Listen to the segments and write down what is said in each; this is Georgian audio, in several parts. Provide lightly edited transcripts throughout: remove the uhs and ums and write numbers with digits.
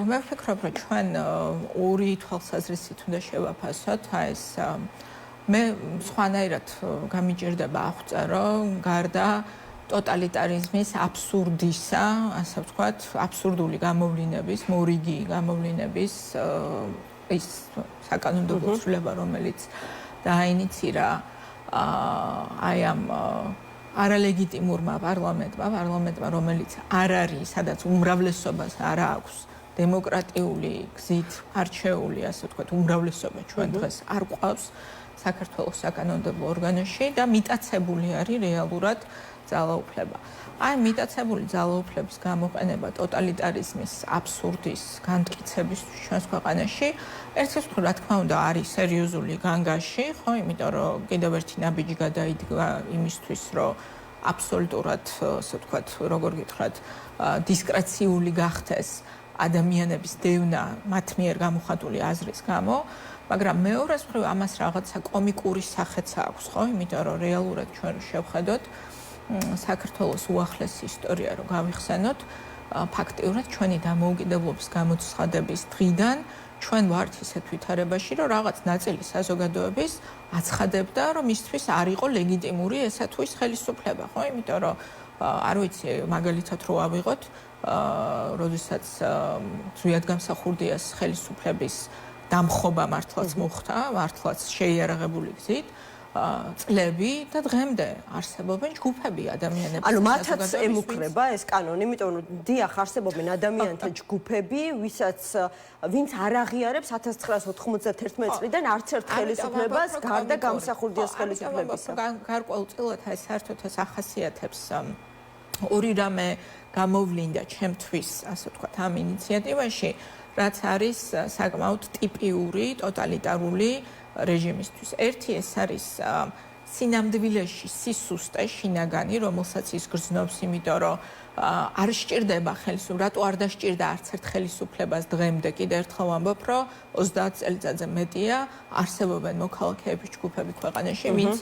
მე ვფიქრობ, რომ ჩვენ ორი თვალსაზრისით უნდა შევაფასოთ, ეს მე სხვანაირად გამიჭირდება აღვწა, რომ გარდა ტოტალიტარიზმის აბსურდისა, ასე ვთქვათ, აბსურდული გამოვლინების, მორიგი გამოვლინების ის საკანონმდებლო ცვლილება, რომელიც დაინიცირა აი ამ არალეგიტიმურმა პარლამენტმა, რომელიც არ არის, სადაც უმრავლესობას არ აქვს დემოკრატიული გზით არჩეული, ასე ვთქვათ, უმრავლესობა ჩვენ დღეს არ ყავს საქართველოს საკანონმდებლო ორგანოში და მიტაცებული არის რეალურად ძალაუფლება. აი მიტაცებული ძალაუფლების გამოყენება ტოტალიტარიზმის აბსურდის განმტკიცებისთვის ჩვენს ქვეყანაში ერთის თუ რა თქმა უნდა არის სერიოზული განგაში, ხო, იმიტომ რომ კიდევ ერთი ნაბიჯი გადაიდგა იმისთვის, რომ აბსოლუტურად, ასე ვთქვათ, როგორ გითხრათ, დისკრეციული გახდეს ადამიანების დევნა მათ მიერ გამოხატული აზრის გამო, მაგრამ მეორეს მხრივ ამას რაღაცა კომიკური სახეც აქვს, ხო, იმიტომ რომ რეალურად ჩვენ შევხედოთ საქართველოს უახლეს ისტორია რო გავიხსენოთ, ფაქტიურად ჩვენი დამოუკიდებლობის გამოცხადების დღიდან ჩვენ ვართ ისეთ ვითარებაში, რომ რაღაც ნაწილი საზოგადოების აცხადებდა, რომ მისთვის არ იყო ლეგიტიმური ესა თუ ის ხელისუფლება, ხო? იმიტომ რომ არ ვიცი, მაგალითად რო ავიღოთ, როდესაც ზვიად გამსახურდიას ხელისუფლების დამხობა მართლაც მოხდა, მართლაც შეიარაღებული გზით. წლები და დღემდე არსებობენ ჯგუფები ადამიანები. ანუ მათაც ემუქრება ეს კანონი, იმიტომ რომ დიახ არსებობენ ადამიანთა ჯგუფები, ვინც არ აღიარებს 1991 წლიდან არც ერთ ხელისუფლებას გარდა გამსახურდიას ხელისუფლებისა. გარკვეულწილად ეს საერთოდ ეს ახასიათებს ორი რამე გამოვლინდა ჩემთვის, ასე ვთქვათ, ამ ინიციატივაში, რაც არის საკმაოდ ტიპიური ტოტალიტარული რეჟიმისთვის. ერთი ეს არის სინამდვილეში სისუსტე შინაგანი, რომელსაც ის გრძნობს, იმიტომ რომ არ სჭირდება ხელისუფლება, რატო არ დასჭირდა არც ერთ ხელისუფლებას დღემდე, კიდევ ერთხელ ვამბობ, რომ 30 წელიწადზე მეტია არსებობენ მოქალაქეების ჯგუფები ქვეყანაში, ვინც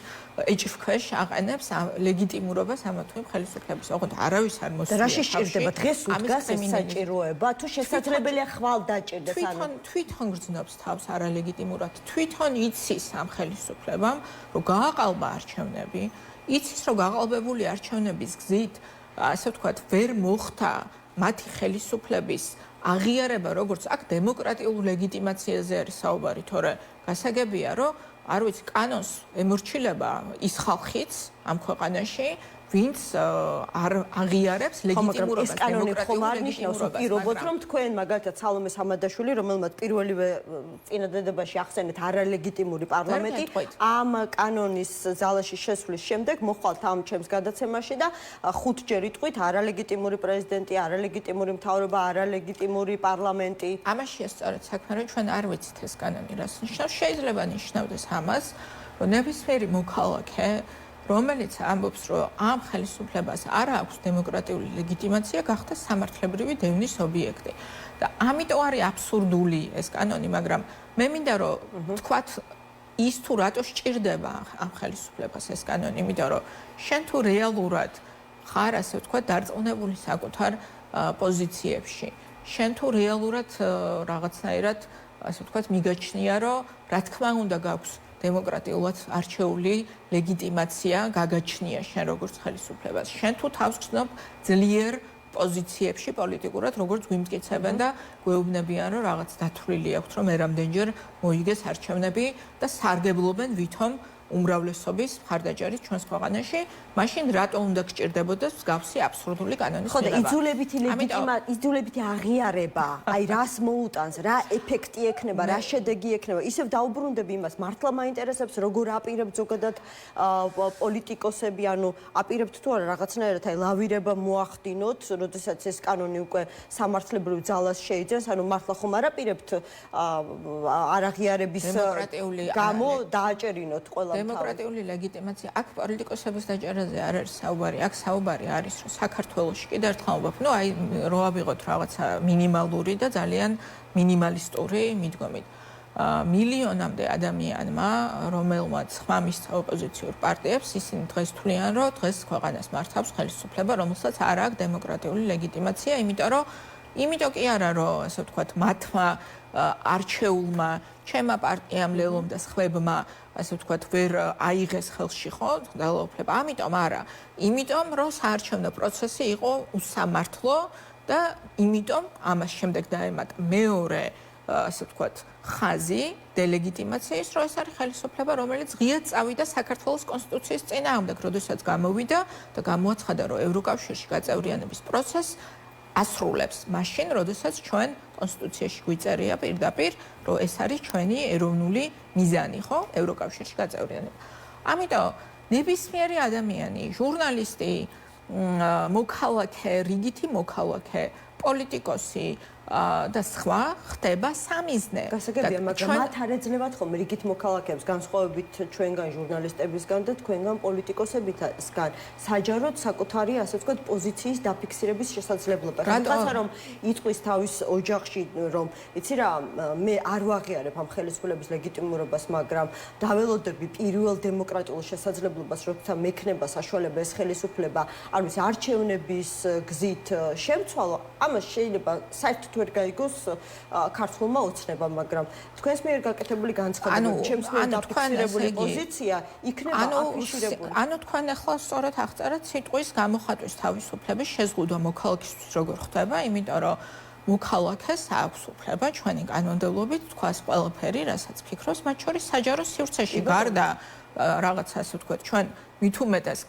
ეჭვქვეშ აყენებს ლეგიტიმურობას ამა თუ იმ ხელისუფლების. ოღონდ არავის არ მოსწია. რა შეჭირდება დღეს უდგას ეს საჭიროება, თუ შესაძლებელია ხვალ დაჭირდეს ანუ თვითონ გრძნობს თავს არალეგიტიმურად, თვითონ იცის ამ ხელისუფლებამ, რომ გააყალბა არჩევნები, იცის, რომ გაყალბებული არჩევნების გზით ასე ვთქვათ, ვერ მოხდა მათი ხელისუფლების აღიარება, როგორც აქ დემოკრატიულ ლეგიტიმაციაზე არის საუბარი, თორე გასაგებია, რომ არ ვიცი, კანონს ემორჩილება ის ხალხიც ამ ქვეყანაში, ვინც არ აღიარებს ლეგიტიმურობას, დემოკრატიულ პირობოთ, რომ თქვენ მაგალითად სალომე სამადაშვილი, რომელმაც პირველივე წინადადებაში ახსენეთ არალეგიტიმური პარლამენტი, ამ კანონის ზალაში შესვლის შემდეგ მოხვალთ ამ ჩემს გადაცემაში და 5 ჯერ იტყვით არალეგიტიმური პრეზიდენტი, არალეგიტიმური მთავრობა, არალეგიტიმური პარლამენტი. ამაშია სწორედ საქმე, რომ ჩვენ არ ვიცით ეს კანონი რას ნიშნავს. შეიძლება ნიშნავდეს ამას, რომ ნებისმიერი მოქალაქე რომელიც ამბობს, რომ ამ ხელისუფლებას არ აქვს დემოკრატიული ლეგიტიმაცია, გახდეს სამართლებრივი დევნის ობიექტი. და ამიტომ არის აბსურდული ეს კანონი, მაგრამ მე მინდა რომ თქვათ ის თუ რატო სჭირდება ამ ხელისუფლებას ეს კანონი, იმიტომ რომ შენ თუ რეალურად ხარ, ასე ვთქვათ, დარწმუნებული საკუთარ პოზიციებში. შენ თუ რეალურად რაღაცნაირად, ასე ვთქვათ, მიგაჩნია, რომ რა თქმა უნდა გაქვს დემოკრატიულად არჩეული ლეგიტიმაცია გაგაჩნია შენ როგორც ხელისუფლებას. შენ თუ თავს გრძნობ ძლიერ პოზიციებში პოლიტიკურად, როგორც გვიმტკიცებენ და გვეუბნებიან, რომ რაღაც დათვლილი აქვთ, რომ ერამდენჯერ მოიგეს არჩევნები და სარგებლობენ ვითომ უმრავლესობის მხარდაჭერით ჩვენს ქვეყანაში, მაშინ რატო უნდა გჭირდებოდეს მსგავსი აბსურდული კანონის მიღება? ხო, იძულებითი აღიარება, აი რას მოუტანს, რა ეფექტი ექნება, რა შედეგი ექნება, ისევ დაუბრუნდები იმას, მართლა მაინტერესებს, როგორ აპირებთ ზოგადად პოლიტიკოსები, ანუ აპირებთ თუ არა რაღაცნაირად აი ლავირება მოახდინოთ, როდესაც ეს კანონი უკვე სამართლებრივ ძალას შეიძენს, ანუ მართლა ხომ არ აპირებთ არაღიარების გამო დააჭერინოთ ყველა დემოკრატიული ლეგიტიმაცია აქ პოლიტიკოსების დაჭერაზე არ არის საუბარი, აქ საუბარი არის, რომ საქართველოში კიდევ ერთხელ ვამბობ, ნუ აი რო ავიღოთ რაღაცა მინიმალური და ძალიან მინიმალისტური მიდგომით. მილიონამდე ადამიანმა, რომელმაც ხმამისცა ოპოზიციურ პარტიებს, ისინი დღეს თვლიან, რომ დღეს ქვეყანას მართავს ხელისუფლება, რომელსაც არ აქვს დემოკრატიული ლეგიტიმაცია, იმიტომ რომ იმიტომ კი არა, რომ ასე ვთქვათ, მათმა არჩეულმა, ჩემმა პარტიამ ლელომ და სხვებმა, ასე ვთქვათ, ვერ აიღეს ხელში ხო, ძალაუფლება. ამიტომ არა. იმიტომ, რომ საარჩევნო პროცესი იყო უსამართლო და იმიტომ ამას შემდეგ დაემატა მეორე ასე ვთქვათ, ხაზი დელეგიტიმაციის, რომ ეს არის ხელისუფლება, რომელიც ღიად წავიდა საქართველოს კონსტიტუციის წინააღმდეგ, როდესაც გამოვიდა და გამოაცხადა, რომ ევროკავშირში გაწევრიანების პროცესს ასრულებს მაშინ, როდესაც ჩვენ კონსტიტუციაში გვიწერია პირდაპირ, რომ ეს არის ჩვენი ეროვნული მიზანი, ხო, ევროკავშირში გაწევრიანება. ამიტომ ნებისმიერი ადამიანი, ჟურნალისტი, მოქალაქე, რიგითი მოქალაქე, პოლიტიკოსი და სხვა ხდება სამიზნე. გასაგებია, მაგრამ მათ არ ეძლებათ ხოლმე რიგით მოქალაქეებს განსხვავებით ჩვენგან ჟურნალისტებისგან და თქვენგან პოლიტიკოსებისგან საჯაროდ საკუთარი, ასე ვთქვათ, პოზიციის დაფიქსირების შესაძლებლობა. რადგან რომ იტყვის თავის ოჯახში, რომ იცი რა, მე არ ვაღიარებ ამ ხელისუფლების ლეგიტიმურობას, მაგრამ დაველოდები პირველ დემოკრატიულ შესაძლებლობას, როცა მექნება საშუალება ეს ხელისუფლება, არ ვიცი, არჩევნების გზით შევცვალო, ამას შეიძლება საერთოდ ვერ გაიგოს ქართულმა ოცნებამ, მაგრამ თქვენს მიერ გაკეთებული განცხადება, ჩემს მიერ დაფიქსირებული პოზიცია იქნება აფიშირებული. თქვენ ახლა სწორად აღწერეთ სიტყვის გამოხატვის თავისუფლების შეზღუდვა მოქალაქისთვის როგორ ხდება, იმიტომ რომ მოქალაქეს აქვს უფლება ჩვენი კანონმდებლობით თქვას ყველაფერი, რასაც ფიქრობს, მათ შორის საჯარო სივრცეში გარდა რაღაცა ასე ვთქვათ, ჩვენ მით უმეტეს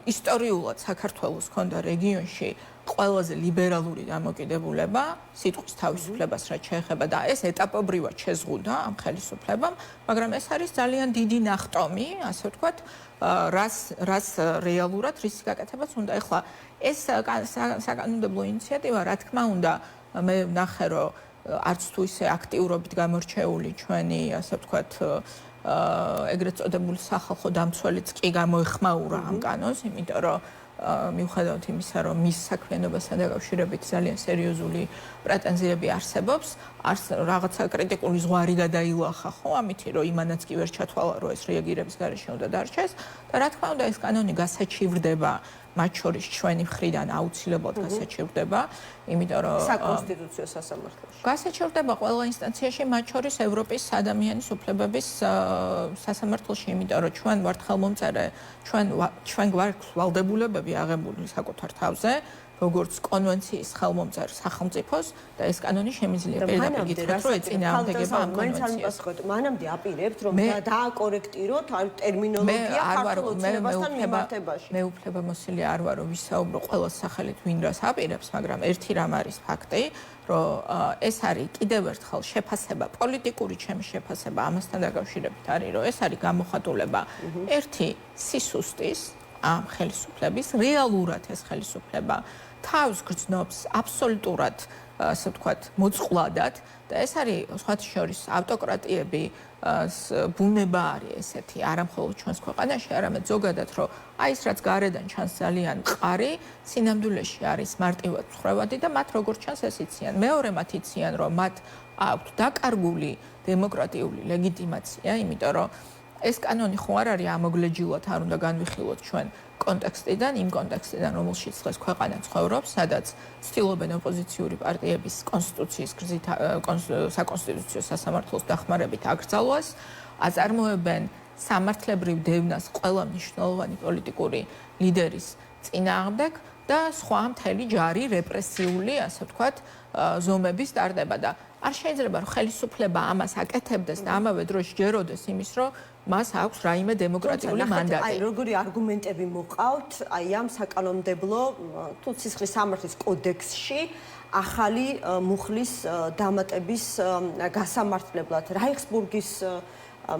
ისტორიულად საქართველოს ჰქონდა რეგიონში ყველაზე ლიბერალური დამოკიდებულება სიტყვის თავისუფლებას რაც შეეხება და ეს ეტაპობრივად შეზღუდა ამ ხელისუფლებამ, მაგრამ ეს არის ძალიან დიდი ნახტომი, ასე ვთქვათ, რას რეალურად რისი გაკეთებაც უნდა. ეხლა ეს საკანონმდებლო ინიციატივა, რა თქმა უნდა, მე ვნახე, რომ არც თუ ისე აქტიურობით გამორჩეული ჩვენი, ასე ვთქვათ, ეგრეთ წოდებული სახალხო დამცველიც კი გამოეხმაურა ამ კანონს, იმიტომ რომ მიუხედავად იმისა, რომ მის საქმიანობასთან დაკავშირებით ძალიან სერიოზული პრეტენზიები არსებობს, რაღაცა კრიტიკული ზღვარი გადაილახა, ხო, ამითი რომ იმანაც კი ვერ ჩათვალა, რომ ეს რეაგირების გარეშე უნდა დარჩეს და რა თქმა უნდა ეს კანონი გასაჩივრდება მათ შორის ჩვენი მხრიდან აუცილებლად გასაჩივრდება, იმიტომ რომ საკონსტიტუციო სასამართლოში. გასაჩივრდება ყველა ინსტანციაში, მათ შორის ევროპის ადამიანის უფლებების სასამართლოში, იმიტომ რომ ჩვენ ვართ ხელმომწარე, ჩვენ გვაქვს ვალდებულებები აღებული საკუთარ თავზე, როგორც კონვენციის ხელმომწერ სახელმწიფოს და ეს კანონი შემიძლია პირდაპირ გითხრათ, რომ ეწინააღმდეგება ამ კონვენციას. მანამდე აპირებთ, რომ დააკორექტიროთ ტერმინოლოგია ქართულ ოცნებასთან მიმართებაში. მე უფლებამოსილი არ ვარ, რომ ვისაუბრო ყველა სახელით ვინ რას აპირებს, მაგრამ ერთი რამ არის ფაქტი, რომ ეს არის კიდევ ერთხელ შეფასება, პოლიტიკური ჩემი შეფასება ამასთან დაკავშირებით არის, რომ ეს არის გამოხატულება ერთი სისუსტის ამ ხელისუფლების, რეალურად ეს ხელისუფლება თავს გრძნობს აბსოლუტურად, ასე ვთქვათ, მოწყვლადად და ეს არის სხვათა შორის ავტოკრატიები, ბუნება არის ესეთი, არა მხოლოდ ჩვენს ქვეყანაში, არამედ ზოგადად, რომ აი ეს რაც გარედან ჩანს ძალიან მყარი, სინამდვილეში არის მარტივად ცხრევადი და მათ როგორც ჩანს ეს იციან. მეორე მათ იციან, რომ მათ აქვთ დაკარგული დემოკრატიული ლეგიტიმაცია, იმიტომ რომ ეს კანონი ხო არ არის ამოგლეჯილად არ უნდა განვიხილოთ ჩვენ კონტექსტიდან, იმ კონტექსტიდან, რომელშიც დღეს ქვეყანა ცხოვრობს, სადაც ცდილობენ ოპოზიციური პარტიების კონსტიტუციის გზით საკონსტიტუციო სასამართლოს დახმარებით აკრძალვას, აწარმოებენ სამართლებრივ დევნას ყველა მნიშვნელოვანი პოლიტიკური ლიდერის წინააღმდეგ და სხვა მთელი ჯარი რეპრესიული, ასე ვთქვათ, ზომების ტარდება და არ შეიძლება რომ ხელისუფლება ამას აკეთებდეს და ამავე დროს ჯეროდეს იმის, რომ მას აქვს რაიმე დემოკრატიული მანდატი. აი, როგორი არგუმენტები მოყავთ აი ამ საკანონმდებლო თუ სისხლის სამართლის კოდექსში ახალი მუხლის დამატების გასამართლებლად. რაიხსბურგის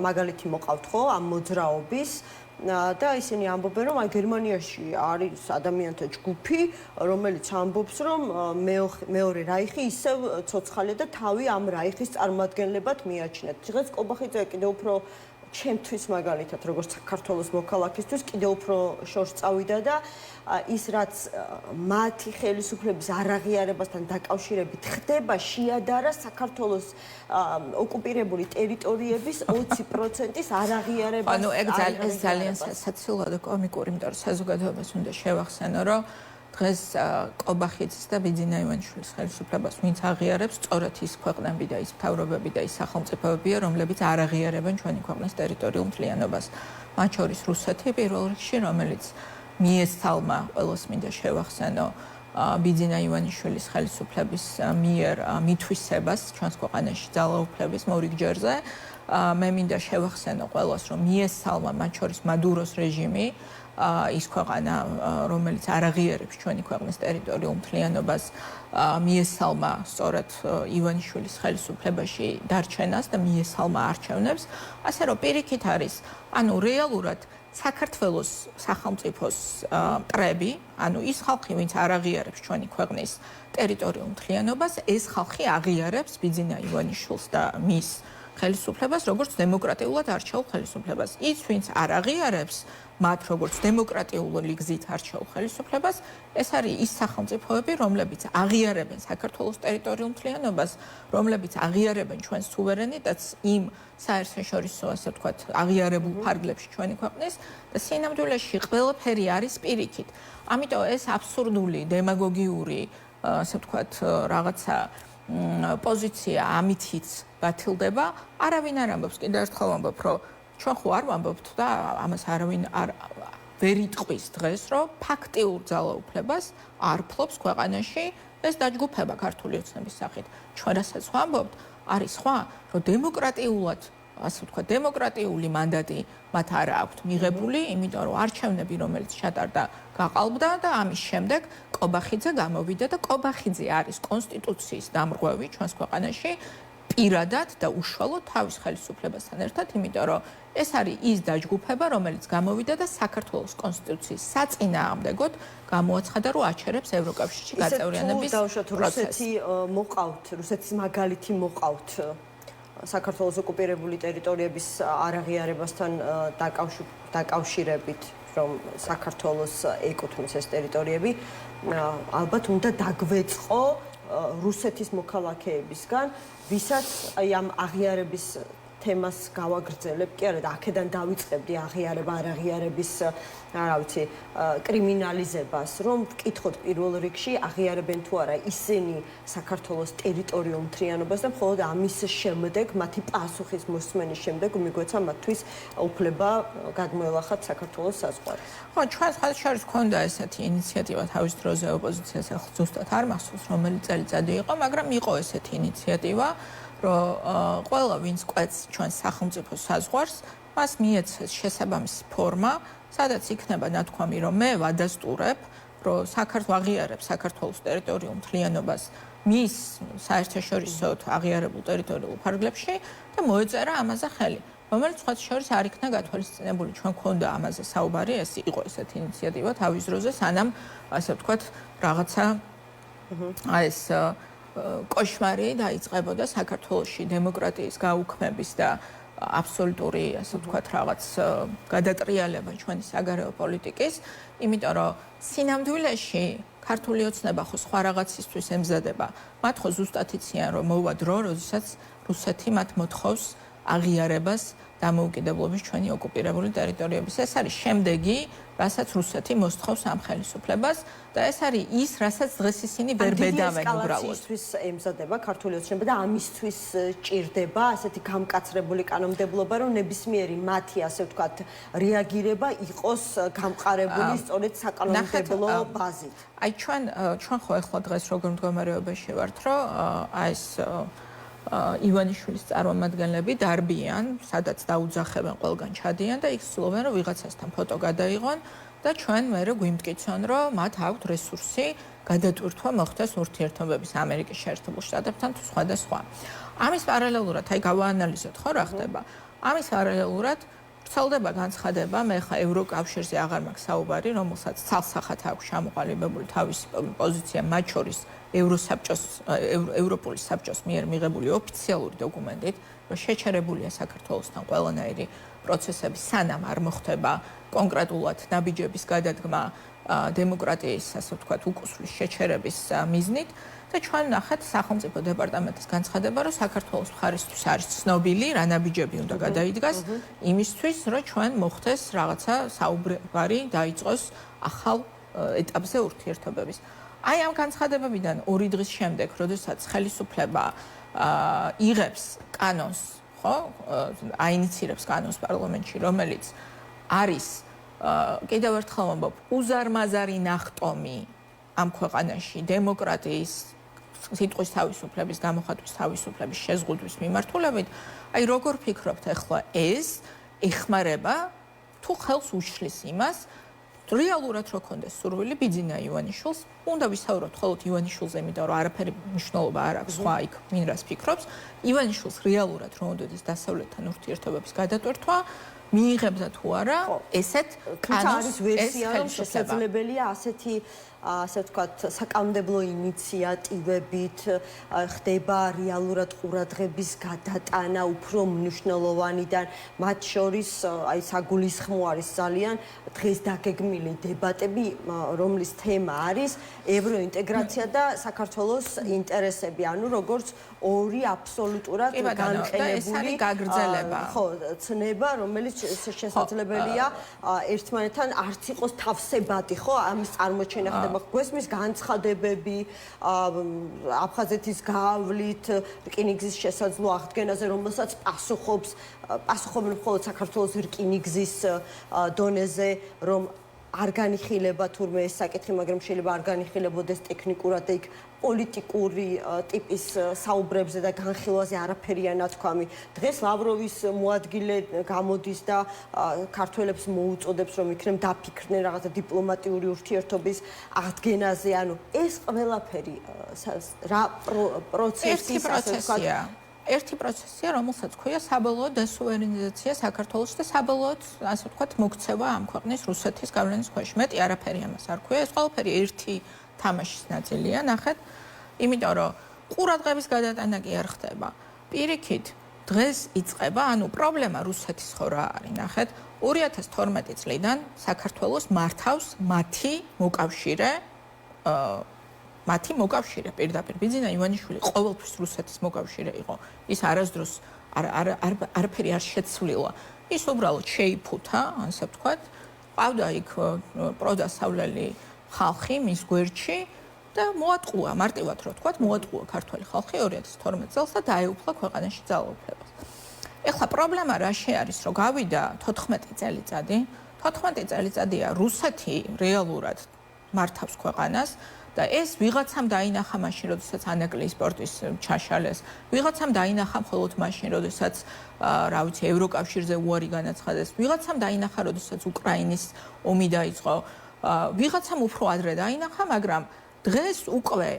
მაგალითი მოყავთ ხო ამ მოძრაობის და ისინი ამბობენ, რომ აი გერმანიაში არის ადამიანთა ჯგუფი, რომელიც ამბობს, რომ მეორე რაიხი ისევ ცოცხალია და თავი ამ რაიხის წარმომადგენლებად მიაჩნიათ. დღეს კობახიძე კიდევ უფრო ჩემთვის მაგალითად, როგორც საქართველოს მოქალაქისთვის კიდევ უფრო შორს წავიდა და ის რაც მათი ხელისუფლების არაღიარებასთან დაკავშირებით ხდება, შეადარა საქართველოს ოკუპირებული ტერიტორიების 20%-ის არაღიარებას. ანუ ეს ძალიან სასაცილო და კომიკური, იმიტომ რომ საზოგადოებას უნდა შევახსენო, რომ დღეს კობახიძის და ბიძინა ივანიშვილის ხელისუფლებას ვინც აღიარებს, სწორედ ის ქვეყნები და ის მთავრობები და ის სახელმწიფოებია, რომლებიც არ აღიარებენ ჩვენი ქვეყნის ტერიტორიულ მთლიანობას. მათ შორის რუსეთი პირველ რიგში, რომელიც მიესალმა ყველას მინდა შევახსენო ბიძინა ივანიშვილის ხელისუფლების მიერ მითვისებას ჩვენს ქვეყანაში ძალაუფლების მორიგჯერზე. მე მინდა შევახსენო ყველას, რომ მიესალმა მათ შორის მადუროს რეჟიმი, ის ქვეყანა, რომელიც არ აღიარებს ჩვენი ქვეყნის ტერიტორიულ მთლიანობას, მიესალმა სწორედ ივანიშვილის ხელისუფლებაში დარჩენას და მიესალმა არჩევნებს, ასე რომ პირიქით არის, ანუ რეალურად საქართველოს სახელმწიფოს მტრები, ანუ ის ხალხი, ვინც არ აღიარებს ჩვენი ქვეყნის ტერიტორიულ მთლიანობას, ეს ხალხი აღიარებს ბიძინა ივანიშვილს და მის ხელისუფლებას, როგორც დემოკრატიულად არჩეულ ხელისუფლებას. ის, ვინც არ აღიარებს მათ როგორც დემოკრატიული გზით არჩეულ ხელისუფლებას, ეს არის ის სახელმწიფოები, რომლებიც აღიარებენ საქართველოს ტერიტორიულ მთლიანობას, რომლებიც აღიარებენ ჩვენს სუვერენიტეტს იმ საერთაშორისო, ასე ვთქვათ, აღიარებულ ფარგლებში ჩვენი ქვეყნის და სინამდვილეში ყველაფერი არის პირიქით. ამიტომ ეს აბსურდული, დემაგოგიური, ასე ვთქვათ, რაღაცა პოზიცია ამითიც ბათილდება. არავინ არ ამბობს, კიდევ ერთხელ ვამბობ, რომ ჩვენ ხო არ ვამბობთ და ამას არავინ ვერ იტყვის დღეს, რომ ფაქტიურ ძალაუფლებას არ ფლობს ქვეყანაში ეს დაჯგუფება ქართული ოცნების სახით. ჩვენ რასაც ვამბობთ, არის სხვა, რომ დემოკრატიულად, ასე ვთქვათ, დემოკრატიული მანდატი მათ არ აქვთ მიღებული, იმიტომ რომ არჩევნები, რომელიც ჩატარდა, გაყალბდა და ამის შემდეგ კობახიძე გამოვიდა და კობახიძე არის კონსტიტუციის დამრღვევი ჩვენს ქვეყანაში. პირადად და უშუალოდ თავის ხელისუფლებასთან ერთად, იმიტომ რომ ეს არის ის დაჯგუფება, რომელიც გამოვიდა და საქართველოს კონსტიტუციის საწინააღმდეგოდ გამოაცხადა, რომ აჩერებს ევროკავშირში გაწევრიანების პროცესს. რუსეთის მაგალითი მოყავთ საქართველოს ოკუპირებული ტერიტორიების არაღიარებასთან დაკავშირებით, რომ საქართველოს ეკუთვნის ეს ტერიტორიები, ალბათ უნდა დაგვეწყო რუსეთის მოქალაქეებისგან, ვისაც აი ამ აღიარების თემას გავაგრძელებ, კი არა და აქედან დავიწყებდი აღიარება არ აღიარების, რა ვიცი, კრიმინალიზებას, რომ ვკითხოთ პირველ რიგში აღიარებენ თუ არა ისინი საქართველოს ტერიტორიულ მთლიანობას და მხოლოდ ამის შემდეგ, მათი პასუხის მოსმენის შემდეგ მიგვეცა მათთვის უფლება გადმოელახათ საქართველოს საზღვარი. ხო, ჩვენ სხვადასხვა ქონდა ესეთი ინიციატივა თავის დროზე ოპოზიციას, ახლა ზუსტად არ მახსოვს, რომელი წელიწადი იყო, მაგრამ იყო ესეთი ინიციატივა, რომ ყველა ვინც კვეთს ჩვენს სახელმწიფოს საზღვარს, მას მიეცეს შესაბამისი ფორმა, სადაც იქნება ნათქვამი, რომ მე ვადასტურებ, რომ საქართველოს აღიარებს საქართველოს ტერიტორიულ მთლიანობას მის საერთაშორისო აღიარებულ ტერიტორიულ ფარგლებში და მოეწერა ამაზე ხელი, რომელიც სხვათა შორის არ იქნა გათვალისწინებული. ჩვენ გქონდა ამაზე საუბარი, ეს იყო ესეთი ინიციატივა თავის დროზე, სანამ ასე ვთქვათ, რაღაცა ეს კოშმარი დაიწყებოდა საქართველოში დემოკრატიის გაუქმების და აბსოლუტური, ასე ვთქვათ, რაღაც გადატრიალება ჩვენი საგარეო პოლიტიკის, იმიტომ რომ სინამდვილეში ქართული ოცნება ხო სხვა რაღაცისთვის ემზადება. მათ ხო ზუსტად იციან, რომ მოვა დრო, როდესაც რუსეთი მათ მოთხოვს აღიარებას დამოუკიდებლობის ჩვენი ოკუპირებული ტერიტორიების. ეს არის შემდეგი, რასაც რუსეთი მოსთხოვს ამ ხელისუფლებას და ეს არის ის, რასაც დღეს ისინი ვერ ბედავენ უბრალოდ. ამისთვის ემზადება ქართული ოცნება და ამისთვის ჭირდება ასეთი გამკაცრებული კანონმდებლობა, რომ ნებისმიერი მათი, ასე ვთქვათ, რეაგირება იყოს გამყარებული სწორედ საკანონმდებლო ბაზით. აი ჩვენ ხო ახლა დღეს როგორ მდგომარეობაში ვართ, რომ ეს ივანიშვილის წარმომადგენლები დარბიან, სადაც დაუძახებენ ყველგან ჩადიან და იქ ცდილობენ, რომ ვიღაცასთან ფოტო გადაიღონ და ჩვენ მერე გვიმტკიცონ, რომ მათ აქვთ რესურსი გადატვირთვა მოხდეს ურთიერთობების ამერიკის შეერთებულ შტატებთან თუ სხვადასხვა. ამის პარალელურად, აი გავაანალიზოთ ხო რა ხდება. ამის პარალელურად ვრცელდება განცხადება, მე ხა ევროკავშირზე აღარ მაქვს საუბარი, რომელსაც ცალსახად აქვს ჩამოყალიბებული თავისი პოზიცია, მათ შორის ევროპული საბჭოს მიერ მიღებული ოფიციალური დოკუმენტით, რომ შეჩერებულია საქართველოსთან ყველანაირი პროცესები, სანამ არ მოხდება კონკრეტულად ნაბიჯების გადადგმა დემოკრატიის, ასე ვთქვათ, უკუსვლის შეჩერების მიზნით და ჩვენ ნახეთ სახელმწიფო დეპარტამენტის განცხადება, რომ საქართველოს მხარისთვის არის ცნობილი, რა ნაბიჯები უნდა გადაიდგას იმისთვის, რომ ჩვენ მოხდეს რაღაცა საუბარი დაიწყოს ახალ ეტაპზე ურთიერთობების. აი ამ განცხადებებიდან 2 დღის შემდეგ, როდესაც ხელისუფლება იღებს კანონს, ხო, აინიცირებს კანონს პარლამენტში, რომელიც არის კიდევ ერთხელ ვამბობ, უზარმაზარი ნახტომი ამ ქვეყანაში დემოკრატიის სიტყვის თავისუფლების, გამოხატვის თავისუფლების შეზღუდვის მიმართულებით, აი როგორ ფიქრობთ ახლა ეს ეხმარება თუ ხელს უშლის იმას, რეალურად რო კონდეს სურვილი ბიძინა ივანიშვილს, უნდა ვისაუბროთ მხოლოდ ივანიშვილზე, იმიტომ რომ არაფერი მნიშვნელობა არ აქვს სხვა იქ ვინ რას ფიქრობს, ივანიშვილს რეალურად რო უნდადეს დასავლეთთან ურთიერთობების გადატვირთვა, მიიღებდა თუ არა ესეთ კანონს არის ვერსია, რომ შესაძლებელია ასეთი ასე ვთქვათ, საკანონმდებლო ინიციატივებით ხდება რეალურად ყურადღების გადატანა უფრო მნიშვნელოვანიდან, მათ შორის აი საგულისხმო არის ძალიან დღეს დაგეგმილი დებატები, რომლის თემა არის ევროინტეგრაცია და საქართველოს ინტერესები, ანუ როგორც ორი აბსოლუტურად განყენებული ხო, ცნება, რომელიც შესაძლებელია ერთმანეთთან არც იყოს თავსებადი, ხო, ამის წარმოჩენა ხდება გვესმის განცხადებები აფხაზეთის გავლით რკინიგზის შესაძლო აღდგენაზე, რომელსაც პასუხობენ მხოლოდ საქართველოს რკინიგზის დონეზე, რომ არ განიხილება თურმე ეს საკითხი, მაგრამ შეიძლება არ განიხილებოდეს ტექნიკურად და იქ პოლიტიკური ტიპის საუბრებზე და განხილვაზე არაფერია ნათქვამი. დღეს ლავროვის მოადგილე გამოდის და ქართველებს მოუწოდებს, რომ იქნებ დაფიქრდნენ რაღაცა დიპლომატიური ურთიერთობის აღდგენაზე. ანუ ეს ყველაფერი რა პროცესის ასე ვთქვათ, ერთი პროცესია, რომელსაც ქვია საბოლოო დესუვერენიზაცია საქართველოს და საბოლოოდ, ასე ვთქვათ, მოქცევა ამ ქვეყნის რუსეთის გავლენის ქვეშ. მეტი არაფერი ამას არ ქვია, ეს ყველაფერი ერთი თამაშის ნაწილია, ნახეთ, იმიტომ რომ ყურადღების გადატანა კი არ ხდება. პირიქით, დღეს იწყება, ანუ პრობლემა რუსეთის ხო რა არის, ნახეთ, 2012 წლიდან საქართველოს მართავს მათი მოკავშირე პირდაპირ ბიძინა ივანიშვილი ყოველთვის რუსეთის მოკავშირე იყო. ის არასდროს არაფერი არ შეცვლილა. ის უბრალოდ შეიფუთა, ასე ვთქვათ, ყავდა იქ პროდასავლელი ხალხი მის გვერდში და მოატყუა, მარტივად რო ვთქვათ, მოატყუა ქართველი ხალხი 2012 წელს და დაეუფლა ქვეყანაში ძალაუფლებას. ეხლა პრობლემა რაში არის, რომ გავიდა 14 წელიწადი. 14 წელიწადია რუსეთი რეალურად მართავს ქვეყანას და ეს ვიღაცამ დაინახა მაშინ, როდესაც ანაკლიის პორტის ჩაშალეს, ვიღაცამ დაინახა მხოლოდ მაშინ, როდესაც რა ვიცი, ევროკავშირზე უარი განაცხადეს, ვიღაცამ დაინახა, როდესაც უკრაინის ომი დაიწყო, ვიღაცამ უფრო ადრე დაინახა, მაგრამ დღეს უკვე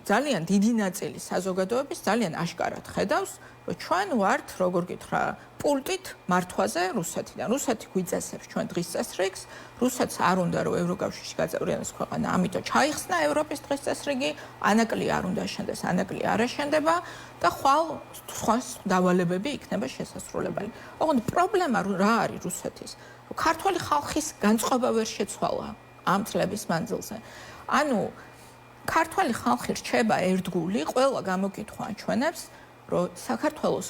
ძალიან დიდი ნაწილი საზოგადოების ძალიან აშკარად ხედავს, რომ ჩვენ ვართ, როგორ გითხრა, პულტით მართვაზე რუსეთიდან. რუსეთი გვიწესებს ჩვენ დღის წესრიგს, რუსეთს არ უნდა რომ ევროკავშირში გაწევრიანდეს ქვეყანა, ამიტომ ჩაიხსნა ევროპის დღის წესრიგი, ანაკლი არ უნდა შენდეს, ანაკლი არ აშენდება და ხვალ სხვა დავალებები იქნება შესასრულებელი. ოღონდ პრობლემა რა არის რუსეთის? რომ ქართველი ხალხის განწყობა ვერ შეცვალა ამ წლების მანძილზე. ანუ ქართველი ხალხი რჩება ერთგული, ყველა გამოკითხვა აჩვენებს, რომ საქართველოს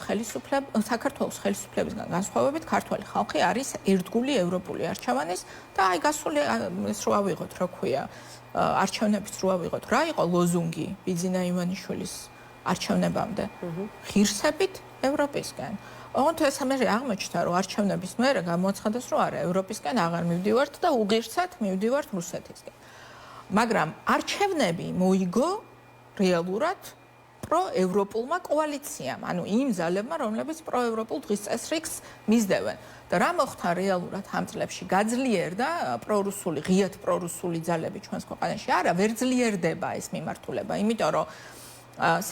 ხელისუფლებისგან განსხვავებით ქართველი ხალხი არის ერთგული ევროპული არჩევანის და აი გასული ეს რო ავიღოთ, რა ქვია, არჩევნების რო ავიღოთ, რა იყო ლოზუნგი ბიძინა ივანიშვილის არჩევნებამდე? ღირსებით ევროპისგან. ოღონდ ეს ამერ აღმოჩნდა, რომ არჩევნების მერე გამოაცხადეს, რომ არა, ევროპისგან აღარ მივდივართ და უღირსად მივდივართ რუსეთისგან. მაგრამ არჩევნები მოიგო რეალურად პროევროპულმა კოალიციამ, ანუ იმ ძალებმა, რომლებიც პროევროპულ დღის წესრიგს მისდევენ. და რა მოხდა რეალურად ამ წლებში? გაძლიერდა პრორუსული, ღიად პრორუსული ძალები ჩვენს ქვეყანაში? არა, ვერ ძლიერდება ეს მიმართულება, იმიტომ რომ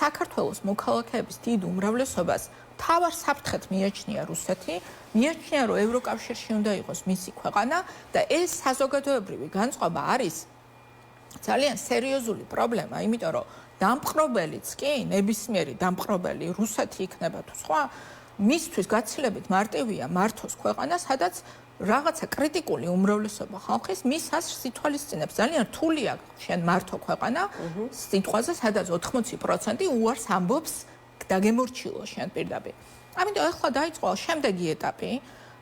საქართველოს მოქალაქეების დიდ უმრავლესობას თავარ საფრთხეთ მიაჩნია რუსეთი, მიაჩნია, რომ ევროკავშირში უნდა იყოს მისი ქვეყანა და ეს საზოგადოებრივი განწყობა არის ძალიან სერიოზული პრობლემა, იმიტომ რომ დამპყრობელიც კი, ნებისმიერი დამპყრობელი რუსეთი იქნება თუ სხვა, მისთვის გაცილებით მარტივია მართოს ქვეყანა, სადაც რაღაცა კრიტიკული უმრავლესობა ხალხის მის აზრს ითვალისწინებს. ძალიან რთულია შენ მართო ქვეყანა სიტყვაზე, სადაც 80% უარს ამბობს და გემორჩილო შენ პირდაპირ. ამიტომ ახლა დაიწყო შემდეგი ეტაპი,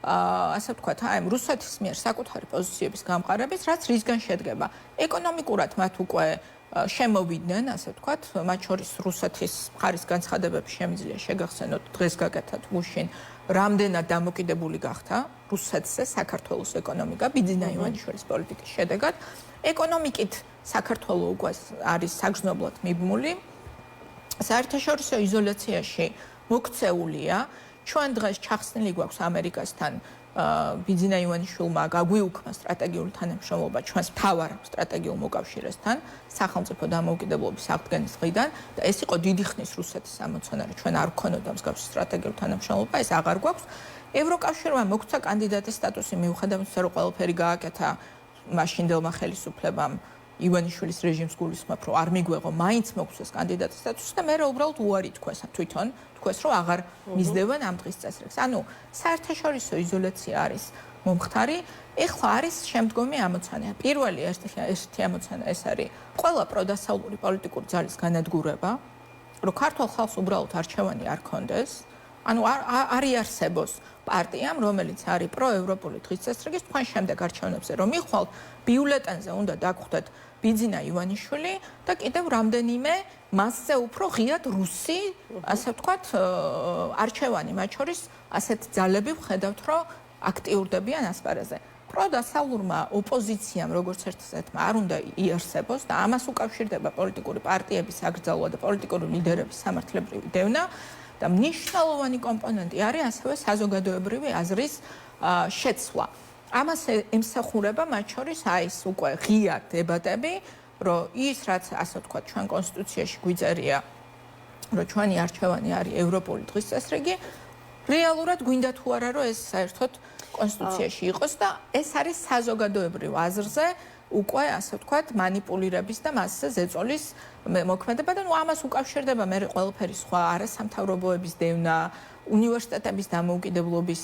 ასე ვთქვათ, აი რუსეთის მიერ საკუთარი პოზიციების გამყარების, რაც რისგან შედგება. ეკონომიკურად მათ უკვე შემოვიდნენ, ასე ვთქვათ, მათ შორის რუსეთის მხარის განცხადებები შემიძლია შეგახსენოთ დღეს გაკეთათ გუშინ, რამდენად დამოკიდებული გახდა რუსეთზე საქართველოს ეკონომიკა ბიძინა ივანიშვილის პოლიტიკის შედეგად. ეკონომიკით საქართველო უკვე არის საგრძნობლად მიბმული. საერთაშორისო იზოლაციაში მოქცეულია. ჩვენ დღეს ჩახსნილი გვაქვს ამერიკასთან ბიძინა ივანიშვილმა გაგვიუქმა სტრატეგიული თანამშრომლობა ჩვენს მთავარ სტრატეგიულ მოკავშირესთან სახელმწიფო დამოუკიდებლობის აღდგენის დღიდან და ეს იყო დიდი ხნის რუსეთის ამოცანა, რომ ჩვენ არ გქონოდა მსგავსი სტრატეგიული თანამშრომლობა, ეს აღარ გვაქვს. ევროკავშირმა მოგცა კანდიდატის სტატუსი მიუხედავად იმისა, რომ ყველაფერი გააკეთა მაშინდელმა ხელისუფლებამ ივანიშვილის რეჟიმს გულისხმობ, რომ არ მიგვეღო, მაინც მოგცეს კანდიდატის სტატუსი და მე უბრალოდ უარი თქვეს თვითონ, თქვეს, რომ აღარ მისდევენ ამ დღის წესრიგს. ანუ საერთაშორისო იზოლაცია არის მომხდარი. ეხლა არის შემდგომი ამოცანა. პირველი ერთი ამოცანა ეს არის ყველა პროდასავლური პოლიტიკური ძალის განადგურება, რომ ქართულ ხალხს უბრალოდ არჩევანი არ ქონდეს. ანუ არ იარსებოს პარტიამ, რომელიც არის პროევროპული დღის წესრიგის თქვენ შემდეგ არჩევნებზე რომ მიხვალთ, ბიულეტენზე უნდა დაგხვდეთ ბიძინა ივანიშვილი და კიდევ რამდენიმე მასზე უფრო ღიად რუსი, ასე ვთქვათ, არჩევანი, მათ შორის ასეთ ძალები ვხედავთ, რომ აქტიურდებიან ასპარეზზე. პროდასავლურმა ოპოზიციამ, როგორც ერთმა, არ უნდა იარსებოს და ამას უკავშირდება პოლიტიკური პარტიების აკრძალვა და პოლიტიკური ლიდერების სამართლებრივი დევნა. და მნიშვნელოვანი კომპონენტი არის ასევე საზოგადოებრივი აზრის შეცვლა. ამას ემსახურება მათ შორის აი ეს უკვე ღია დებატები, რომ ის რაც ასე ვთქვათ ჩვენ კონსტიტუციაში გვიწერია, რომ ჩვენი არჩევანი არის ევროპული დღის წესრიგი, რეალურად გვინდა თუ არა რომ ეს საერთოდ კონსტიტუციაში იყოს და ეს არის საზოგადოებრივ აზრზე უკვე ასე ვთქვათ манипуლირების და მასზე ზეწოლის მოქმედება და ამას უკავშირდება მე ყველაფერი სხვა არასამთავრობოების დევნა, უნივერსიტეტების დამოუკიდებლობის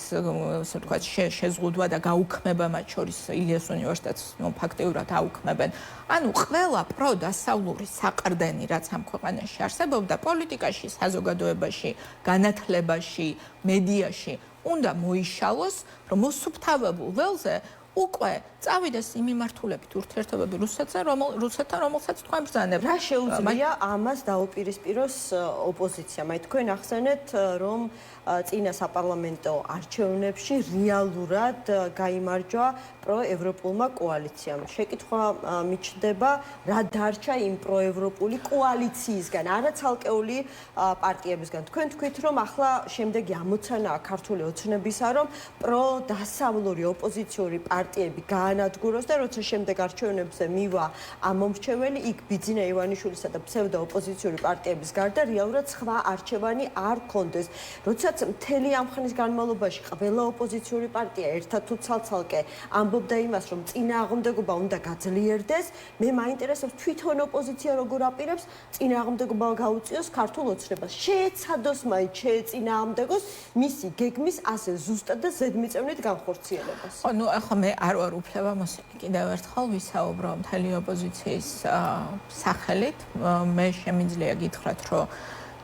ასე ვთქვათ შეზღუდვა და გაუქმება მათ შორის ილიას უნივერსიტეტს ფაქტიურად აუქმებენ. ანუ ყველა პროდასავლური საყრდენი რაც ამ ქვეყანაში არსებობდა პოლიტიკაში, საზოგადოებაში, განათლებაში, მედიაში უნდა მოიშალოს, რომ მოსუფთავებულ ველზე უკვე წავიდეს იმ მიმართულებით ურთიერთობები რუსეთთან, რომელსაც თქვენ ბრძანებთ. რა შეუძლია ამას დაუპირისპიროს ოპოზიციამ? აი თქვენ ახსენეთ, რომ წინა საპარლამენტო არჩევნებში რეალურად გაიმარჯვა პროევროპულმა კოალიციამ. შეკითხვა მიჩნდება, რა დარჩა იმ პროევროპული კოალიციისგან, არა ცალკეული პარტიებისგან. თქვენ თქვით, რომ ახლა შემდეგი ამოცანაა ქართული ოცნებისა, რომ პროდასავლური ოპოზიციური პარტიები გაანადგუროს და როცა შემდეგ არჩევნებზე მივა ამომრჩეველი, იქ ბიძინა ივანიშვილისა და ფსევდოოპოზიციური პარტიების გარდა რეალურად სხვა არჩევანი არ ქონდეს. როდესაც მთელი ამ ხნის განმავლობაში ყველა ოპოზიციური პარტია ერთად თუ ცალ-ცალკე ამბობდა იმას, რომ წინააღმდეგობა უნდა გაძლიერდეს, მე მაინტერესებს თვითონ ოპოზიცია როგორ აპირებს წინააღმდეგობა გაუწიოს ქართულ ოცნებას. შეეცადოს მაინც შეეწინააღმდეგოს მისი გეგმის ასე ზუსტად და ზედმიწევნით განხორციელებას. ნუ ახლა მე არ ვარ უფლებამოსილი კიდევ ერთხელ ვისაუბრო მთელი ოპოზიციის სახელით. მე შემიძლია გითხრათ, რომ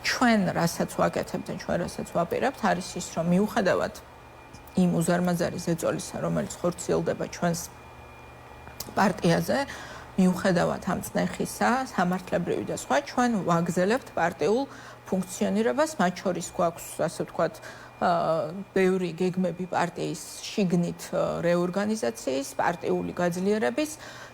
ჩვენ რასაც ვაკეთებთ და ჩვენ რასაც ვაპირებთ, არის ის, რომ მიუხედავად იმ უზარმაზარი ზეწოლისა, რომელიც ხორციელდება ჩვენს პარტიაზე, მიუხედავად ამ წნეხისა, სამართლებრივი და სხვა, ჩვენ ვაგრძელებთ პარტიულ ფუნქციონირებას, მათ შორის გვაქვს, ასე ვთქვათ, ბევრი გეგმები პარტიის შიგნით რეორგანიზაციის, პარტიული გაძლიერების.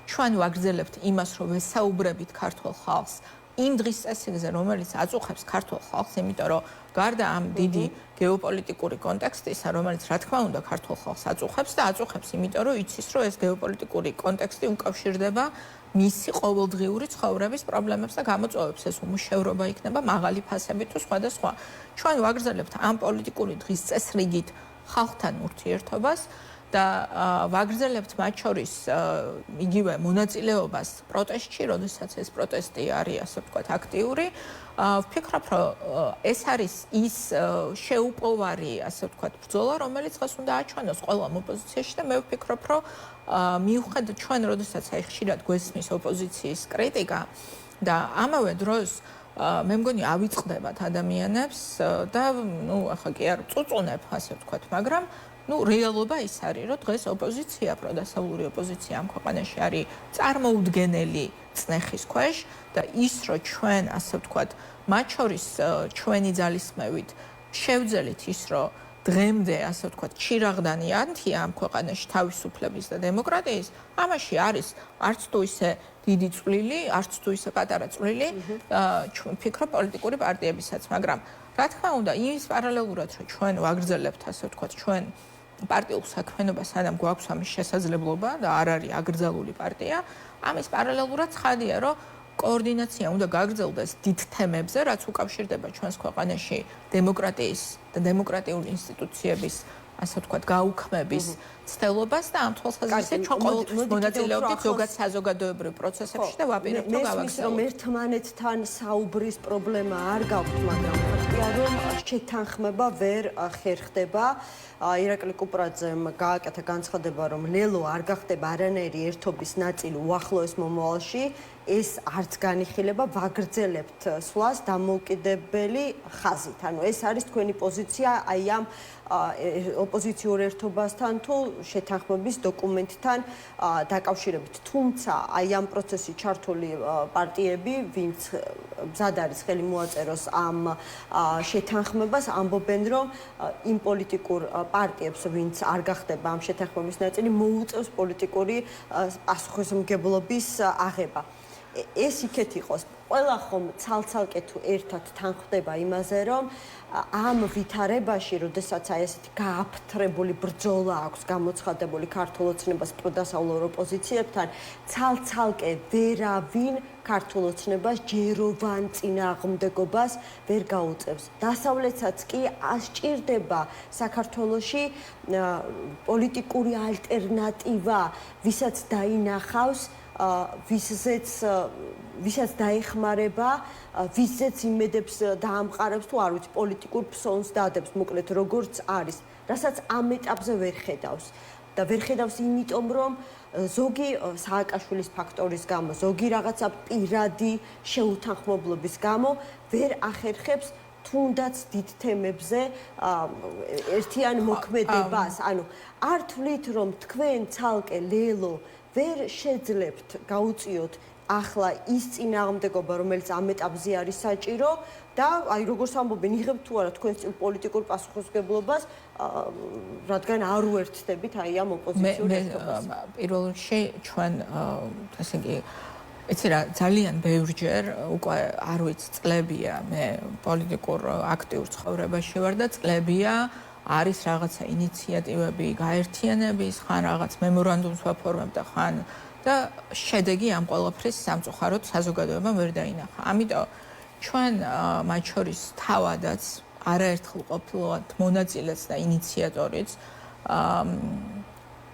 ჩვენ ვაგრძელებთ იმას, რომ ვესაუბრებით ქართულ ხალხს იმ დღის წესრიგზე, რომელიც აწუხებს ქართულ ხალხს, იმიტომ რომ გარდა ამ დიდი გეოპოლიტიკური კონტექსტისა, რომელიც რა თქმა უნდა ქართულ ხალხს აწუხებს და აწუხებს, იმიტომ რომ იცის, რომ ეს გეოპოლიტიკური კონტექსტი უკავშირდება მისი ყოველდღიური ცხოვრების პრობლემებს და გამოწვევებს. ეს უმუშევრობა იქნება, მაღალი ფასები თუ სხვა და სხვა. ჩვენ ვაგრძელებთ ამ პოლიტიკური დღის წესრიგით ხალხთან ურთიერთობას და ვაგრძელებთ მათ შორის იგივე მონაწილეობას პროტესტში, როდესაც ეს პროტესტი არის, ასე ვთქვათ, აქტიური. ვფიქრობ, რომ ეს არის ის შეუპოვარი, ასე ვთქვათ, ბრძოლა, რომელიც დღეს უნდა აჩვენოს ყველამ ოპოზიციაში და მე ვფიქრობ, რომ მიუხედავად ჩვენ, როდესაც ხშირად გვესმის ოპოზიციის კრიტიკა და ამავე დროს მე მგონი ავიწყდებათ ადამიანებს და ახლა კი არ წუწუნებ ასე ვთქვათ, მაგრამ რეალობა ის არის, რომ დღეს ოპოზიცია, პროდასავლური ოპოზიცია ამ ქვეყანაში არის წარმოუდგენელი წნეხის ქვეშ და ის, რომ ჩვენ ასე ვთქვათ, მათ შორის ჩვენი ძალისხმევით შევძელით ის, რომ დღემდე ასე ვთქვათ, ჩირაღდანი ანთია ამ ქვეყანაში თავისუფლების და დემოკრატიის, ამაში არის არც თუ ისე დიდი წვლილი, არც თუ ისე პატარა წვლილი, ვფიქრობ პოლიტიკური პარტიებისაც, მაგრამ რა თქმა უნდა, იმის პარალელურად, რომ ჩვენ ვაგრძელებთ ასე ვთქვათ, ჩვენ პარტიულ საქმიანობას, სანამ გვაქვს ამის შესაძლებლობა და არ არის აკრძალული პარტია, ამის პარალელურად ცხადია, რომ კოორდინაცია უნდა გაგრძელდეს დიდ თემებზე, რაც უკავშირდება ჩვენს ქვეყანაში დემოკრატიის და დემოკრატიული ინსტიტუციების, ასე ვთქვათ, გაუქმების ცდელობას და ამ თვალსაზრისით ჩვენ ყოველთვის მონაწილეობდით ზოგად საზოგადოებრივ პროცესებში და ვაპირებთ, რომ გავაგრძელოთ. რომ ერთმანეთთან საუბრის პრობლემა არ გაქვთ, მაგრამ ფაქტია, რომ შეთანხმება ვერ ხერხდება. ირაკლი კუპრაძემ გააკეთა განცხადება, რომ ლელო არ გახდება არანაირი ერთობის ნაწილი უახლოეს მომავალში, ეს არც განიხილება, ვაგრძელებთ სვლას დამოუკიდებელი ხაზით. ანუ ეს არის თქვენი პოზიცია აი ამ ოპოზიციურ ერთობასთან თუ შეთანხმების დოკუმენტთან დაკავშირებით. თუმცა აი ამ პროცესში ჩართული პარტიები, ვინც მზად არის ხელი მოაწეროს ამ შეთანხმებას, ამბობენ, რომ იმ პოლიტიკურ პარტიებს, ვინც არ გახდება ამ შეთანხმების ნაწილი, მოუწევს პოლიტიკური პასუხისმგებლობის აღება. ეს იქეთ იყოს. ყველა ხომ ცალ-ცალკე თუ ერთად თანხმდება იმაზე, რომ ამ ვითარებაში, როდესაც აი ესეთი გააფთრებული ბრძოლა აქვს გამოცხადებული ქართულ ოცნებას პროდასავლურ ოპოზიციებთან, ცალ-ცალკე ვერავინ ქართულ ოცნებას ჯეროვან წინააღმდეგობას ვერ გაუწევს. დასავლეთსაც კი ასჭირდება საქართველოში პოლიტიკური ალტერნატივა, ვისაც დაინახავს ვისაც დაეხმარება, ვისაც იმედებს დაამყარებს თუ არ ვიცი პოლიტიკურ ფსონს დადებს, მოკლედ როგორც არის, რასაც ამ ეტაპზე ვერ ხედავს. და ვერ ხედავს იმიტომ, რომ ზოგი სააკაშვილის ფაქტორის გამო, ზოგი რაღაცა პირადი შეუთანხმებლობის გამო ვერ ახერხებს თუნდაც დიდ თემებზე ერთიან მოქმედებას. ანუ არ თვლით, რომ თქვენ ცალკე ლელო ვერ შეძლებთ გაუწიოთ ახლა ის წინააღმდეგობა, რომელიც ამ ეტაპზე არის საჭირო და აი როგორც ამბობენ, იღებთ თუ არა თქვენ პოლიტიკურ პასუხისმგებლობას, რადგან არ უერთდებით აი ამ ოპოზიციურ ერთობას. პირველ რიგში ჩვენ ასე იგი იცი რა, ძალიან ბევრჯერ უკვე არ ვიცი წლებია მე პოლიტიკურ აქტიურ ცხოვრებაში ვარ და წლებია არის რაღაცა ინიციატივები გაერთიანების, ხან რაღაც მემორანდუმს ვაფორმებ და ხან და შედეგი ამ ყველაფრის სამწუხაროდ საზოგადოებამ ვერ დაინახა. ამიტომ ჩვენ მათ შორის თავადაც არაერთხელ ყოფილვართ მონაწილეც და ინიციატორიც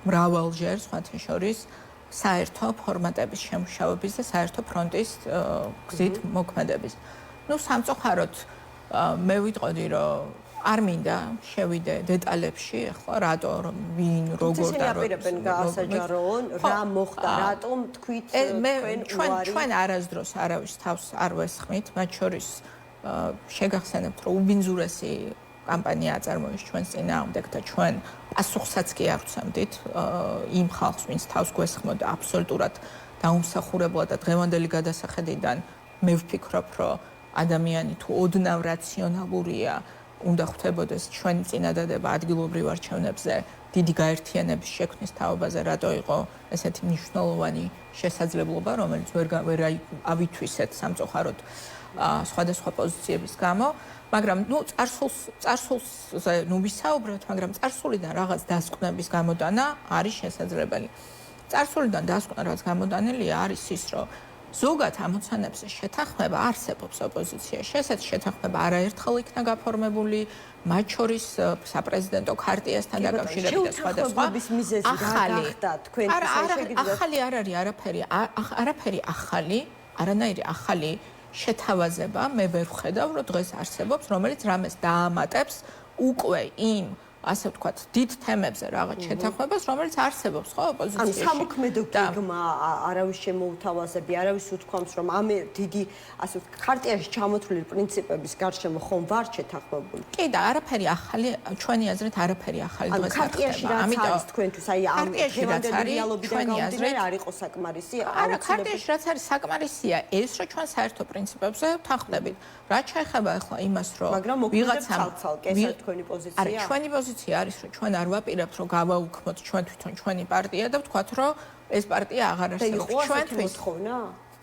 მრავალჯერ სხვათა შორის საერთო ფორმატების შემუშავების და საერთო ფრონტის გზით მოქმედების. სამწუხაროდ მე ვიტყოდი, რომ არ მინდა შევიდე დეტალებში, ახლა რატო, ვინ, როგორ და აპირებენ გაასაჯაროონ, რა მოხდა, რატომ თქვით ჩვენ არასდროს არავის თავს არ ვესხმით, მათ შორის შეგახსენებთ, რომ უბინძურესი კამპანია აწარმოეს ჩვენს წინააღმდეგ და ჩვენ პასუხსაც კი არ ვცემდით იმ ხალხს, ვინც თავს გვესხმოდა აბსოლუტურად დაუმსახურებლად და დღევანდელი გადასახედიდან მე ვფიქრობ, რომ ადამიანი თუ ოდნავ რაციონალურია, უნდა ხვდებოდეს ჩვენი წინადადება ადგილობრივ არჩევნებზე დიდი გაერთიანების შექმნის თაობაზე, რატო იყო ესეთი მნიშვნელოვანი შესაძლებლობა, რომელიც ვერ ავითვისეთ სამწუხაროდ სხვადასხვა პოზიციების გამო, მაგრამ წარსულზე ვისაუბროთ, მაგრამ წარსულიდან რაღაც დასკვნების გამოდანა არის შესაძლებელი. წარსულიდან დასკვნა რაც გამოდანილია არის ის, რომ ზოგად ამოცანებზე შეთანხმება არსებობს ოპოზიციაში. ესეც შეთანხმება არაერთხელ იქნა გაფორმებული, მათ შორის საპრეზიდენტო ქარტიასთან დაკავშირებით და სხვადასხვა. ახალი არ არის არაფერი ახალი, არანაირი ახალი შეთავაზება მე ვერ ვხედავ, რომ დღეს არსებობს, რომელიც რამეს დაამატებს უკვე იმ ასე ვთქვათ, დიდ თემებზე რაღაც შეთანხმებას, რომელიც არსებობს ხო ოპოზიციაში. ანუ სამოქმედო გეგმა არავის შემოუთავაზები, არავის უთქვამს, რომ ამ დიდი ასე ვთქვათ, ხარტიაში ჩამოთვლილი პრინციპების გარშემო ხომ ვარ შეთანხმებული. კი და არაფერი ახალი, ჩვენი აზრით არაფერი ახალი დღეს არ ხდება. ხარტიაში რაც არის თქვენთვის, აი ამ დღევანდელი რეალობიდან გამომდინარე არ იყო საკმარისი. არა, ხარტიაში რაც არის საკმარისია ეს, რომ ჩვენ საერთო პრინციპებზე ვთანხმდებით. რაც შეეხება ახლა იმას, რომ ვიღაცამ ცალ-ცალკე ეს არის თქვენი პოზიცია. არა, ჩვენი პოზიცია არის, რომ ჩვენ არ ვაპირებთ, რომ გავაუქმოთ ჩვენ თვითონ ჩვენი პარტია და ვთქვათ, რომ ეს პარტია აღარ არსებობს ჩვენთვის.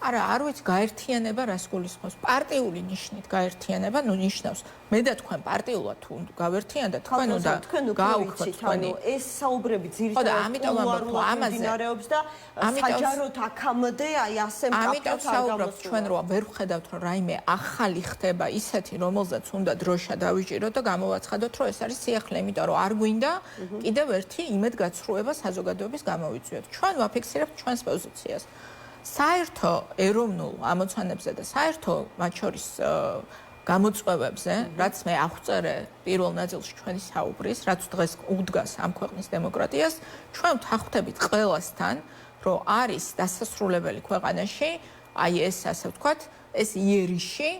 არა, არ ვიცი გაერთიანება რას გულისხმობს. პარტიული ნიშნით გაერთიანება, ნუ ნიშნავს მე და თქვენ პარტიულად თუ გავერთიანდეთ, თქვენ უნდა გააუქმოთ თქვენი. ეს საუბრები ძირითადად ამაზე და საჯაროდ აქამდე აი ასე მკაფიოდ არ გამოსულა. ჩვენ რო ვერ ვხედავთ, რომ რაიმე ახალი ხდება ისეთი, რომელზეც უნდა დროშა დავიჭიროთ და გამოვაცხადოთ, რომ ეს არის სიახლე, იმიტომ რომ არ გვინდა კიდევ ერთი იმედგაცრუება საზოგადოების გამოვიწვიოთ. ჩვენ ვაფიქსირებთ ჩვენს პოზიციას. საერთო ეროვნულ ამოცანებზე და საერთო მათ შორის გამოწვევებზე, რაც მე აღწერე პირველ ნაწილში ჩვენი საუბრის, რაც დღეს უდგას ამ ქვეყნის დემოკრატიას, ჩვენ ვთანხმდებით ყველასთან, რომ არის დასასრულებელი ქვეყანაში, აი ეს ასე ვთქვათ, ეს იერიში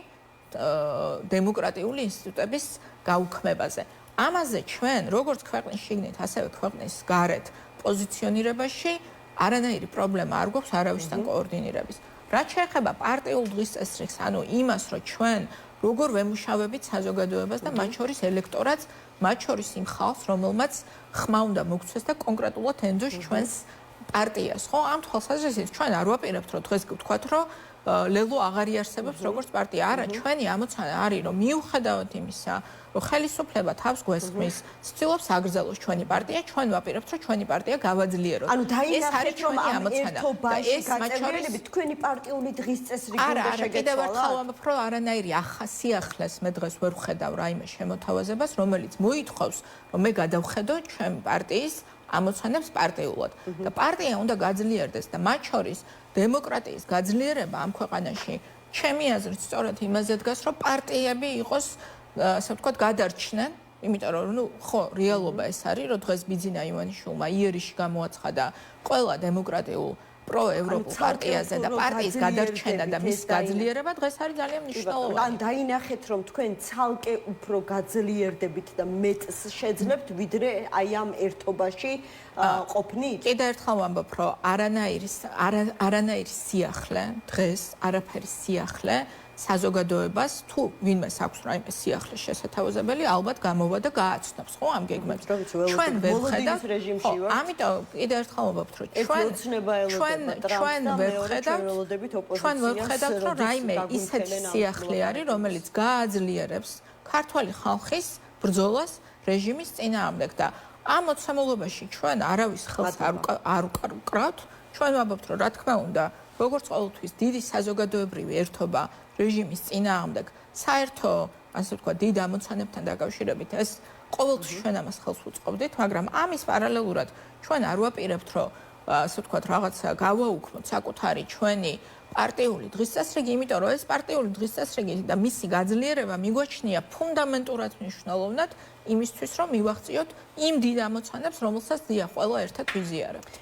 დემოკრატიული ინსტიტუტების გაუქმებაზე. ამაზე ჩვენ, როგორც ქვეყნის შიგნით, ასევე ქვეყნის გარეთ პოზიციონირებაში არანაირი პრობლემა არ გვაქვს არავისთან კოორდინირების. რაც შეეხება პარტიულ დღესწესრიგს, ანუ იმას, რომ ჩვენ როგორ ვემუშავებით საზოგადოებას და მათ შორის ელექტორატს, მათ შორის იმ ხალხს, რომელმაც ხმა უნდა მოგცეს და კონკრეტულად ენდოს ჩვენს პარტიას, ხო? ამ თვალსაზრისით ჩვენ არ ვაპირებთ, რომ დღეს გвთქვათ, რომ ლელო აღარ იარსებობს როგორც პარტია. არა, ჩვენი ამოცანა არის, რომ მიუხედავად იმისა, რომ ხელისუფლება თავს გვესხმის, ცდილობს აგრძელოს ჩვენი პარტია, ჩვენ ვაპირებთ, რომ ჩვენი პარტია გავაძლიეროს. ანუ დაინახეთ, რომ ამ ერთობაში გაწევრიანებით თქვენი პარტიული დღის წესრიგი უნდა შეგეცვალა. არა, კიდევ ერთხელ ვამბობ, რომ არანაირი სიახლეს მე დღეს ვერ ვხედავ რაიმე შემოთავაზებას, რომელიც მოითხოვს, რომ მე გადავხედო ჩემი პარტიის ამოცანებს პარტიულად. და პარტია უნდა გაძლიერდეს და მათ შორის დემოკრატიის გაძლიერება ამ ქვეყანაში ჩემი აზრით სწორედ იმაზე დგას, რომ პარტიები იყოს ასე ვთქვათ გადარჩნენ, იმიტომ რომ ნუ ხო რეალობა ეს არის, რომ დღეს ბიძინა ივანიშვილმა იერიში გამოაცხადა ყველა დემოკრატიულ პროევროპულ პარტიაზე და პარტიის გადარჩენა და მის გაძლიერება დღეს არის ძალიან მნიშვნელოვანი. ან დაინახეთ, რომ თქვენ ცალკე უფრო გაძლიერდებით და მეტს შეძლებთ, ვიდრე აი ამ ერთობაში ყოფნით. კიდევ ერთხელ ვამბობ, რომ არანაირი სიახლე დღეს, არაფერი სიახლე საზოგადოებას თუ ვინმეს აქვს რაიმე სიახლე შესათავაზებელი, ალბათ გამოვა და გააცნობს, ხო, ამ გეგმებს. ჩვენ ვერ ვხედავთ რეჟიმში ვართ. ამიტომ კიდევ ერთხელ ვამბობთ, რომ ჩვენ ვერ ვხედავთ, რომ რაიმე ისეთი სიახლე არის, რომელიც გააძლიერებს ქართველი ხალხის ბრძოლას რეჟიმის წინააღმდეგ და ამ მოცემულობაში ჩვენ არავის ხელს არ უკრავთ. ჩვენ ვამბობთ, რომ რა თქმა უნდა, როგორც ყოველთვის დიდი საზოგადოებრივი ერთობა რეჟიმის წინააღმდეგ საერთო, ასე ვთქვათ, დიდ ამოცანებთან დაკავშირებით ეს ყოველთვის ჩვენ ამას ხელს უწყობდით, მაგრამ ამის პარალელურად ჩვენ არ ვაპირებთ, რომ ასე ვთქვათ, რაღაცა გავაუქმოთ საკუთარი ჩვენი პარტიული დღესწესრიგი, იმიტომ რომ ეს პარტიული დღესწესრიგი და მისი გაძლიერება მიგვაჩნია ფუნდამენტურად მნიშვნელოვნად იმისთვის, რომ მივაღწიოთ იმ დიდ ამოცანებს, რომელსაც დიახ, ყველა ერთად ვიზიარებთ.